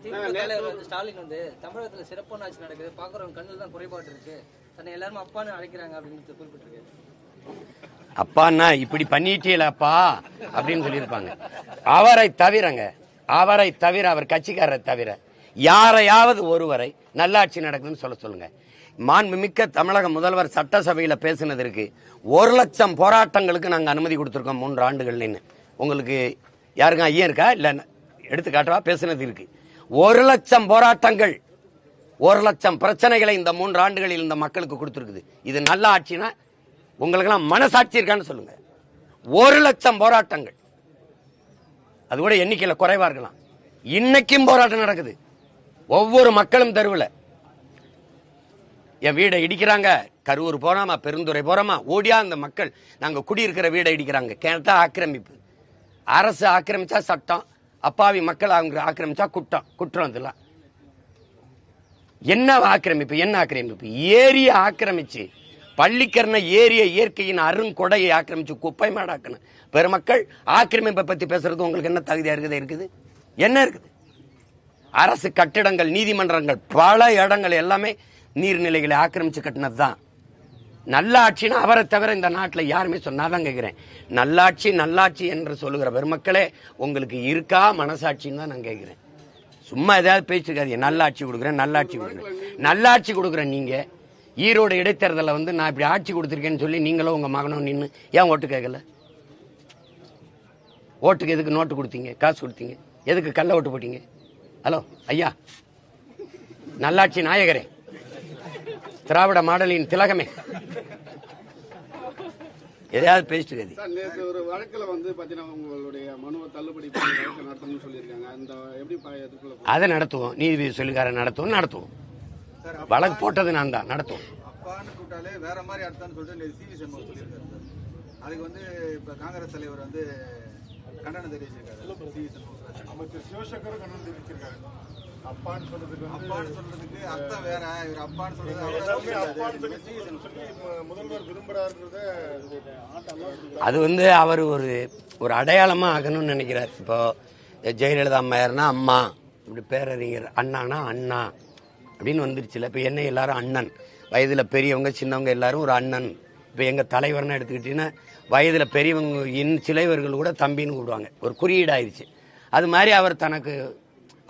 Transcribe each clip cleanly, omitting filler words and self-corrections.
ஸ்டாலின் வந்து தமிழகத்துல சிறப்பான ஆட்சி நடக்குது, பாக்குறவங்க கண்ணில் தான் குறைபாடு இருக்கு, தன்னை எல்லாரும் அப்பான்னு அழைக்கிறாங்க அப்படின்னு குறிப்பிட்டிருக்கு. அப்பான்னா இப்படி பண்ணிட்டீங்களப்பா அப்படின்னு சொல்லியிருப்பாங்க. அவரை தவிர அவர் கட்சிக்காரரை தவிர யாரையாவது ஒருவரை நல்லாட்சி நடக்குதுன்னு சொல்லுங்க. மாண்புமிக்க தமிழக முதல்வர் சட்டசபையில பேசினதற்கு 1,00,000 போராட்டங்களுக்கு நாங்க அனுமதி கொடுத்திருக்கோம் 3 ஆண்டுகள்னு. உங்களுக்கு யாருங்க ஐயா இருக்கா? இல்ல எடுத்துக்காட்டவா? பேசினது இருக்கு. 1,00,000 போராட்டங்கள், 1,00,000 பிரச்சனைகளை இந்த 3 ஆண்டுகளில் இந்த மக்களுக்கு கொடுத்திருக்குது. இது நல்ல ஆட்சினா உங்களுக்கெல்லாம் மனசாட்சி இருக்கான்னு சொல்லுங்க. 1,00,000 போராட்டங்கள், அது கூட எண்ணிக்கையில குறைவா இருக்கலாம். இன்னைக்கும் போராட்டம் நடக்குது. ஒவ்வொரு மக்களும் தெருவில் என் வீடை இடிக்கிறாங்க, கரூர் போறாமா, பெருந்துறை போறாமா, ஓடியா அந்த மக்கள் நாங்க குடியிருக்கிற வீடை இடிக்கிறாங்க. கேட்டா ஆக்கிரமிப்பு. அரசு ஆக்கிரமிச்சா சட்டம், அப்பாவி மக்கள் அவங்க ஆக்கிரமிச்சா குற்றம். இதெல்லாம் என்ன ஆக்கிரமிப்பு? ஏரிய ஆக்கிரமிச்சு, பள்ளிக்கரண ஏரிய இயற்கையின் அருங்கொடையை ஆக்கிரமிச்சு குப்பை மாடாக்கணும் பெருமக்கள். ஆக்கிரமிப்பை பத்தி பேசுறது உங்களுக்கு என்ன தகுதியா இருக்குது? என்ன இருக்குது? அரசு கட்டிடங்கள், நீதிமன்றங்கள், பல இடங்கள் எல்லாமே நீர்நிலைகளை ஆக்கிரமிச்சு கட்டினது தான். நல்லாட்சின்னு அவரை தவிர இந்த நாட்டில் யாருமே சொன்னாதான் கேட்கிறேன். நல்லாட்சி என்று சொல்லுகிற பெருமக்களே உங்களுக்கு இருக்கா மனசாட்சின்னு தான் நான் கேட்கிறேன். சும்மா ஏதாவது பேச்சுக்காதீங்க. நல்லாட்சி கொடுக்குறேன். நீங்க ஈரோடு இடைத்தேர்தலில் வந்து நான் இப்படி ஆட்சி கொடுத்துருக்கேன்னு சொல்லி நீங்களும் உங்க மகனும் நின்று ஏன் ஓட்டு கேட்கல? ஓட்டுக்கு எதுக்கு நோட்டு கொடுத்தீங்க, காசு கொடுத்தீங்க? எதுக்கு கள்ள ஓட்டு போட்டீங்க? ஹலோ ஐயா, நல்லாட்சி நாயகரே, திராவிட மாடலின் திலகமே, எதையாவது பேசிட்டு ஒரு வழக்கில் வந்து பாத்தீங்கன்னா உங்களுடைய மனுவை தள்ளுபடி நடத்தணும்னு சொல்லியிருக்காங்க. அந்த எப்படி அதை நடத்துவோம், நீதிபதி சொல்லிக்கார நடத்துவோம். வழக்கு போட்டது நான் தான், நடத்துவோம். அப்பான்னு கூட்டாலே வேற மாதிரி அர்த்தம்னு சொல்லிட்டு சிவி சண்முகம் சொல்லியிருக்காரு சார். அதுக்கு வந்து இப்ப காங்கிரஸ் தலைவர் வந்து கண்டனம் தெரிவிச்சிருக்காரு. சிவி சண்முகம் அமைச்சர் சிவசங்கர் கண்டனம் தெரிவிச்சிருக்காரு. அப்பான்னு சொல்றதுக்கு அர்த்தம் வேற. இவர் அப்பான்னு சொல்றது முதல்வர் விரும்புறாருன்றத அது வந்து அவர் ஒரு அடையாளமா ஆகணும்னு நினைக்கிறார். இப்போ ஜெயலலிதா அம்மையார்னா அம்மா, இப்படி பேரறிஞர் அண்ணானா அண்ணா அப்படின்னு வந்துருச்சுல. இப்போ என்ன எல்லாரும் அண்ணன், வயதுல பெரியவங்க சின்னவங்க எல்லாரும் ஒரு அண்ணன். இப்போ எங்க தலைவர்னு எடுத்துக்கிட்டீங்கன்னா வயதுல பெரியவங்க சிலைவர்கள் கூட தம்பின்னு கூப்பிடுவாங்க, ஒரு குறியீடாயிருச்சு. அது மாதிரி அவர் தனக்கு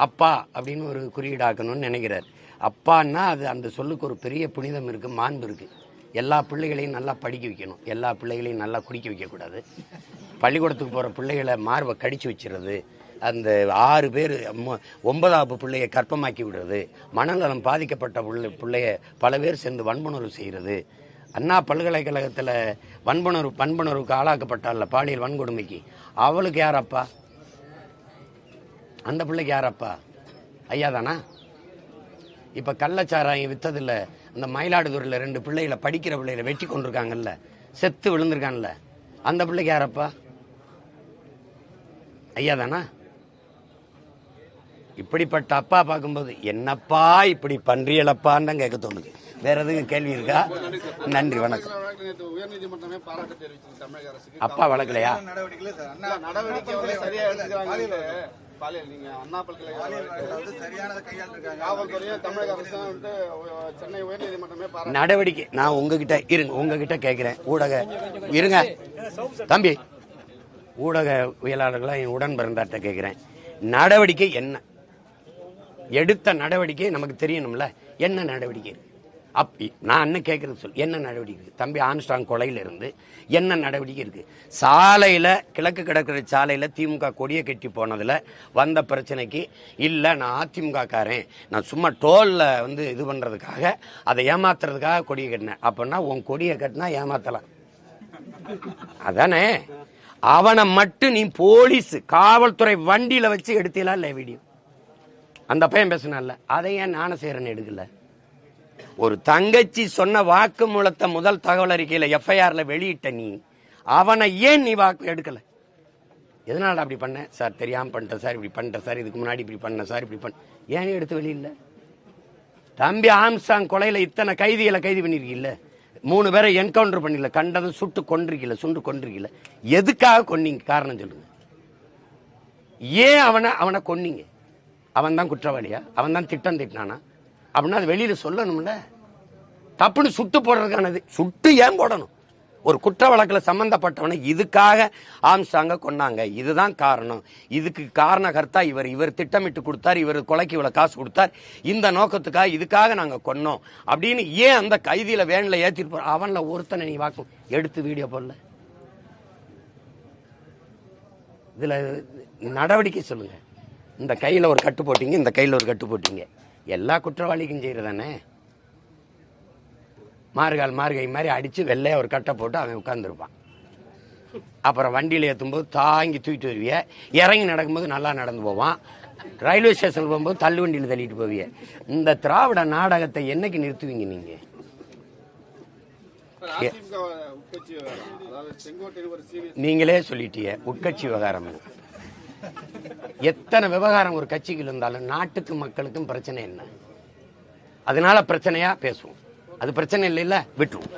அப்பா அப்படின்னு ஒரு குறியீடாக்கணும்னு நினைக்கிறார். அப்பான்னா அது அந்த சொல்லுக்கு ஒரு பெரிய புனிதம் இருக்கு, மாண்பு இருக்கு. எல்லா பிள்ளைகளையும் நல்லா படிக்க வைக்கணும், எல்லா பிள்ளைகளையும் நல்லா குடிக்க வைக்கக்கூடாது. பள்ளிக்கூடத்துக்கு போகிற பிள்ளைகளை மார்பை கடிச்சு வச்சிருது, அந்த 6 பேர் 9வது பிள்ளையை கற்பமாக்கி விடுறது, மனநலம் பாதிக்கப்பட்ட பிள்ளைய பல பேர் சேர்ந்து வன்புணர்வு செய்கிறது. அண்ணா பல்கலைக்கழகத்தில் வன்புணர்வுக்கு ஆளாக்கப்பட்டால பாலியல் வன்கொடுமைக்கு, அவளுக்கு யார் அப்பா? அந்த பிள்ளைக்கு யார் அப்பா? ஐயா தானா? இப்போ கள்ளச்சாராயம் வித்ததில்ல, இந்த மயிலாடுதுறையில் 2 பிள்ளைகளை, படிக்கிற பிள்ளைகளை வெட்டி கொண்டிருக்காங்கல்ல, செத்து விழுந்திருக்காங்கல்ல, அந்த பிள்ளைக்கு யாரப்பா? ஐயா தானா? இப்படிப்பட்ட அப்பா பார்க்கும்போது என்னப்பா இப்படி பன்றியலப்பான்னு தான் கேட்க தோணுது. வேற எதுவும் கேள்வி இருக்கா? நன்றி, வணக்கம். அப்பா வழக்கலையா? நடவடிக்கை நான் உங்ககிட்ட கேட்கிறேன். இருங்க தம்பி, ஊடகவியலாளர்களா என் உடன் பிறந்தாட்ட கேட்கிறேன். நடவடிக்கை என்ன? எடுத்த நடவடிக்கை நமக்கு தெரியணும்ல. என்ன நடவடிக்கை? நான் என்ன கேட்கறது சொல், என்ன நடவடிக்கை இருக்கு? தம்பி ஆம்ஸ்ட்ராங் கொலையில இருந்து என்ன நடவடிக்கை இருக்கு? சாலையில, கிழக்கு கடற்கரை சாலையில திமுக கொடியை கட்டி போனதுல வந்த பிரச்சனைக்கு இல்ல நான் அதிமுக காரன், நான் சும்மா டோல்ல வந்து இது பண்றதுக்காக, அதை ஏமாத்துறதுக்காக கொடியை கட்டினேன். அப்படின்னா உன் கொடியை கட்டினா ஏமாத்தலாம் அதானே? அவனை மட்டும் நீ போலீஸ் காவல்துறை வண்டியில வச்சு எடுத்தீங்களா இல்ல வீடியோ? அந்த பையன் பேசினால அதை ஏன் ஞானசேகரன் எடுக்கல? ஒரு தங்கச்சி சொன்ன வாக்குமூலத்தை முதல் தகவல் அறிக்கையில எஃப்ஐஆர்ல வெளியிட்ட நீ, அவனை ஏன் நீ வாக்கு எடுக்கல? எதனால அப்படி பண்ண சார்? தெரியாம பண்ணிட்டேன் சார், இப்படி பண்ணிட்டேன் சார், இதுக்கு முன்னாடி இப்படி பண்ண சார், இப்படி பண்ண, ஏன் எடுத்து வெளியில? தம்பி ஆம்ஸ்ட்ராங் கொலையில இத்தனை கைதிகளை கைது பண்ணிருக்கீல்ல, 3 பேரை என்கவுண்டர் பண்ணல, கண்டதும் சுட்டு கொண்டிருக்கல. எதுக்காக கொன்னீங்க? காரணம் சொல்லுங்க. ஏன் அவனை கொன்னீங்க? அவன் தான் குற்றவாளியா? அவன் தான் திட்டம் திட்டினானா? அப்படின்னா அது வெளியில சொல்லணும்ல. தப்புன்னு சுட்டு போடுறதுக்கானது. சுட்டு ஏன் போடணும்? ஒரு குற்ற வழக்கில் சம்பந்தப்பட்டவனை இதுக்காக ஆம்ஸ்டாங்க கொன்னாங்க, இதுதான் காரணம், இதுக்கு காரணகர்த்தா இவர் திட்டமிட்டு கொடுத்தார், இவர் கொலைக்கு இவ்வளவு காசு கொடுத்தார், இந்த நோக்கத்துக்காக இதுக்காக நாங்க கொன்னோம் அப்படின்னு ஏன் அந்த கைதியில வேன்ல ஏத்திட்டு போற? அவன்ல ஒருத்தனை நீ வாக்கும் எடுத்து வீடியோ போடல. இதுல நடவடிக்கை சொல்லுங்க. இந்த கையில ஒரு கட்டு போட்டீங்க, இந்த கையில ஒரு கட்டு போட்டீங்க, எல்லா குற்றவாளிக்கும் செய்யறதானே. மார்கை மாதிரி அடிச்சு வெள்ளைய ஒரு கட்டை போட்டு அவன் உட்கார்ந்துருப்பான். அப்புறம் வண்டியில ஏற்றும்போது தாங்கி தூக்கிட்டு வருவிய, இறங்கி நடக்கும்போது நல்லா நடந்து போவான், ரயில்வே ஸ்டேஷன் போகும்போது தள்ளு வண்டியில் தள்ளிட்டு போவிய. இந்த திராவிட நாடகத்தை என்னைக்கு நிறுத்துவீங்க நீங்க? நீங்களே சொல்லிட்டீங்க உட்கட்சி விவகாரம். எத்தனை விவகாரம் ஒரு கட்சிக்கு இருந்தாலும் நாட்டுக்கு மக்களுக்கும் பிரச்சனை என்ன? அதனால பிரச்சனையா பேசுவோம். அது பிரச்சனை இல்லைல்ல, விட்டுருவோம்.